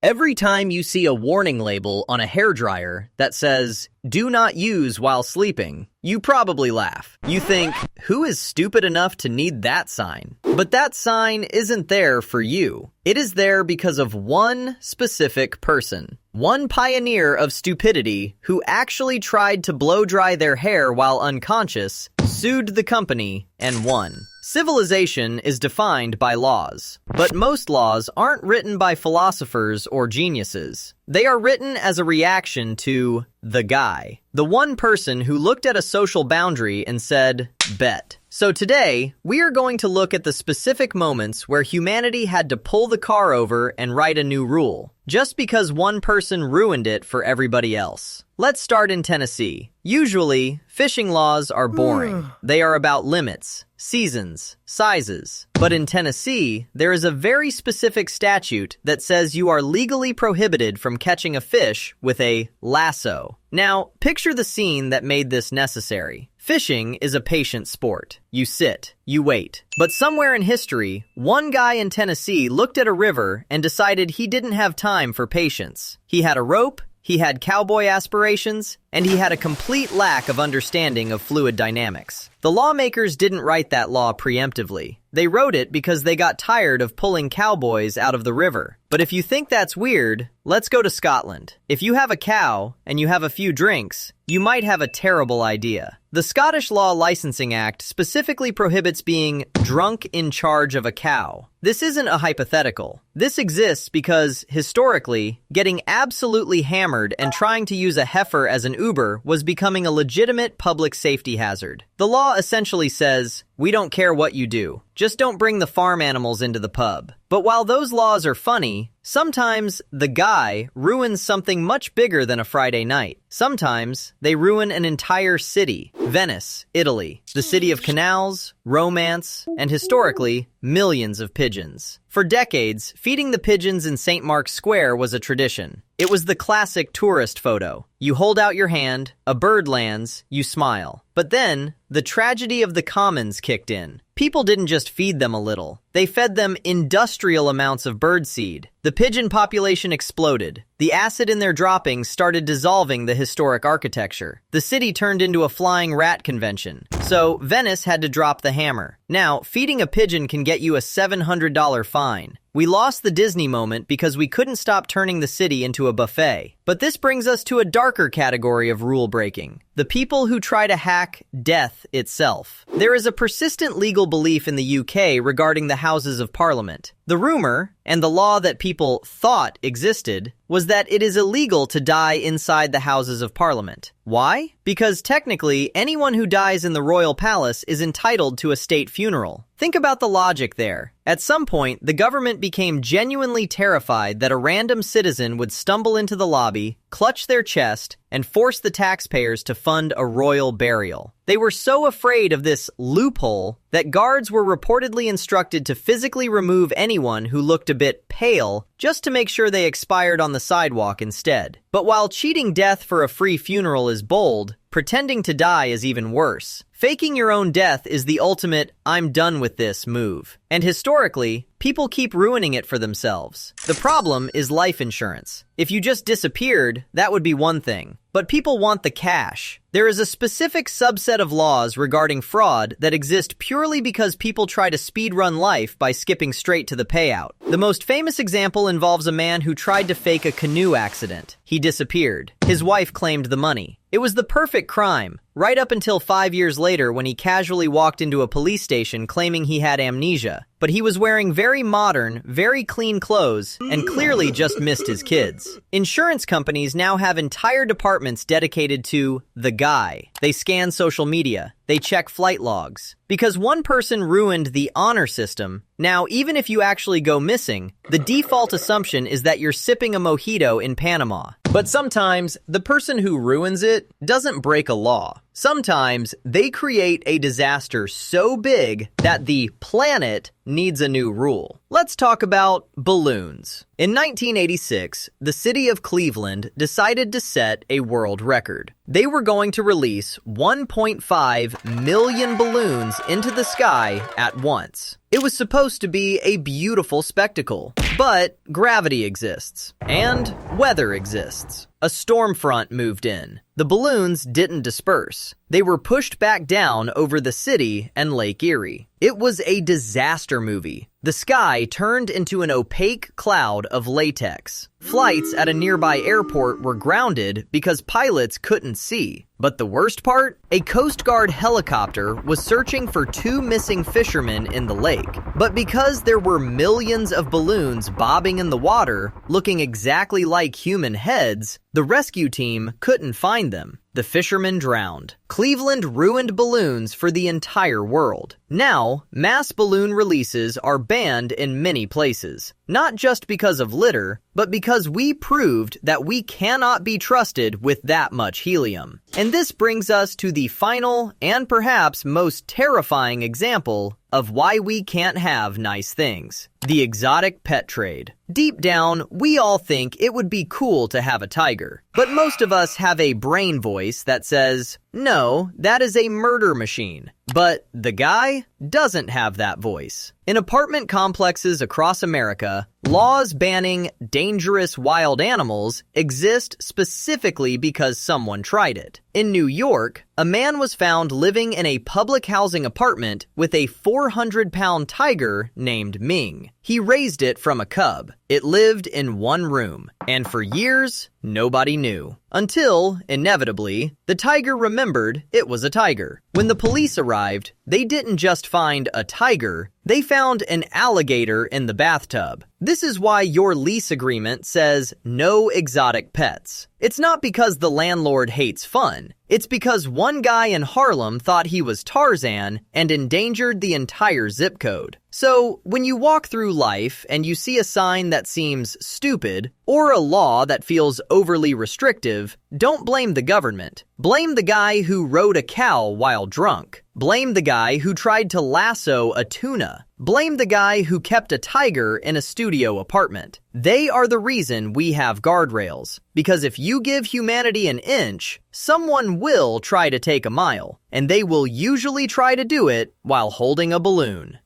Every time you see a warning label on a hairdryer that says, "Do not use while sleeping," you probably laugh. You think, who is stupid enough to need that sign? But that sign isn't there for you. It is there because of one specific person. One pioneer of stupidity who actually tried to blow dry their hair while unconscious, sued the company, and won. Civilization is defined by laws, but most laws aren't written by philosophers or geniuses. They are written as a reaction to the guy, the one person who looked at a social boundary and said, bet. So today, we are going to look at the specific moments where humanity had to pull the car over and write a new rule, just because one person ruined it for everybody else. Let's start in Tennessee. Usually, fishing laws are boring. They are about limits, seasons, sizes. But in Tennessee, there is a very specific statute that says you are legally prohibited from catching a fish with a lasso. Now, picture the scene that made this necessary. Fishing is a patient sport. You sit, you wait. But somewhere in history, one guy in Tennessee looked at a river and decided he didn't have time for patience. He had a rope, he had cowboy aspirations, and he had a complete lack of understanding of fluid dynamics. The lawmakers didn't write that law preemptively. They wrote it because they got tired of pulling cowboys out of the river. But if you think that's weird, let's go to Scotland. If you have a cow and you have a few drinks, you might have a terrible idea. The Scottish Law Licensing Act specifically prohibits being drunk in charge of a cow. This isn't a hypothetical. This exists because, historically, getting absolutely hammered and trying to use a heifer as an Uber was becoming a legitimate public safety hazard. The law essentially says, we don't care what you do. Just don't bring the farm animals into the pub. But while those laws are funny, sometimes the guy ruins something much bigger than a Friday night. Sometimes they ruin an entire city. Venice, Italy, the city of canals, romance, and historically, millions of pigeons. For decades, feeding the pigeons in St. Mark's Square was a tradition. It was the classic tourist photo. You hold out your hand, a bird lands, you smile. But then, the tragedy of the commons kicked in. People didn't just feed them a little. They fed them industrial amounts of birdseed. The pigeon population exploded. The acid in their droppings started dissolving the historic architecture. The city turned into a flying rat convention. So, Venice had to drop the hammer. Now, feeding a pigeon can get you a $700 fine. We lost the Disney moment because we couldn't stop turning the city into a buffet. But this brings us to a darker category of rule breaking. The people who try to hack death itself. There is a persistent legal belief in the UK regarding the Houses of Parliament. The rumor, and the law that people thought existed, was that it is illegal to die inside the Houses of Parliament. Why? Because technically, anyone who dies in the royal palace is entitled to a state funeral. Think about the logic there. At some point, the government became genuinely terrified that a random citizen would stumble into the lobby, clutch their chest, and force the taxpayers to fund a royal burial. They were so afraid of this loophole that guards were reportedly instructed to physically remove anyone who looked a bit pale just to make sure they expired on the sidewalk instead. But while cheating death for a free funeral is bold, pretending to die is even worse. Faking your own death is the ultimate "I'm done with this" move. And historically, people keep ruining it for themselves. The problem is life insurance. If you just disappeared, that would be one thing. But people want the cash. There is a specific subset of laws regarding fraud that exist purely because people try to speedrun life by skipping straight to the payout. The most famous example involves a man who tried to fake a canoe accident. He disappeared. His wife claimed the money. It was the perfect crime, right up until 5 years later when he casually walked into a police station claiming he had amnesia. But he was wearing very modern, very clean clothes and clearly just missed his kids. Insurance companies now have entire departments dedicated to the guy. They scan social media. They check flight logs. Because one person ruined the honor system, now even if you actually go missing, the default assumption is that you're sipping a mojito in Panama. But sometimes, the person who ruins it doesn't break a law. Sometimes, they create a disaster so big that the planet needs a new rule. Let's talk about balloons. In 1986, the city of Cleveland decided to set a world record. They were going to release 1.5 million balloons into the sky at once. It was supposed to be a beautiful spectacle. But gravity exists, and weather exists. A storm front moved in. The balloons didn't disperse. They were pushed back down over the city and Lake Erie. It was a disaster movie. The sky turned into an opaque cloud of latex. Flights at a nearby airport were grounded because pilots couldn't see. But the worst part? A Coast Guard helicopter was searching for 2 missing fishermen in the lake. But because there were millions of balloons bobbing in the water, looking exactly like human heads, the rescue team couldn't find them. The fishermen drowned. Cleveland ruined balloons for the entire world. Now, mass balloon releases are banned in many places. Not just because of litter, but because we proved that we cannot be trusted with that much helium. And this brings us to the final and perhaps most terrifying example of why we can't have nice things. The exotic pet trade. Deep down, we all think it would be cool to have a tiger. But most of us have a brain voice that says, no, that is a murder machine. But the guy doesn't have that voice. In apartment complexes across America, laws banning dangerous wild animals exist specifically because someone tried it. In New York, a man was found living in a public housing apartment with a 400-pound tiger named Ming. He raised it from a cub. It lived in one room, and for years, nobody knew. Until, inevitably, the tiger remembered it was a tiger. When the police arrived, they didn't just find a tiger, they found an alligator in the bathtub. This is why your lease agreement says no exotic pets. It's not because the landlord hates fun. It's because one guy in Harlem thought he was Tarzan and endangered the entire zip code. So, when you walk through life and you see a sign that seems stupid, or a law that feels overly restrictive, don't blame the government. Blame the guy who rode a cow while drunk. Blame the guy who tried to lasso a tuna. Blame the guy who kept a tiger in a studio apartment. They are the reason we have guardrails. Because if you give humanity an inch, someone will try to take a mile. And they will usually try to do it while holding a balloon.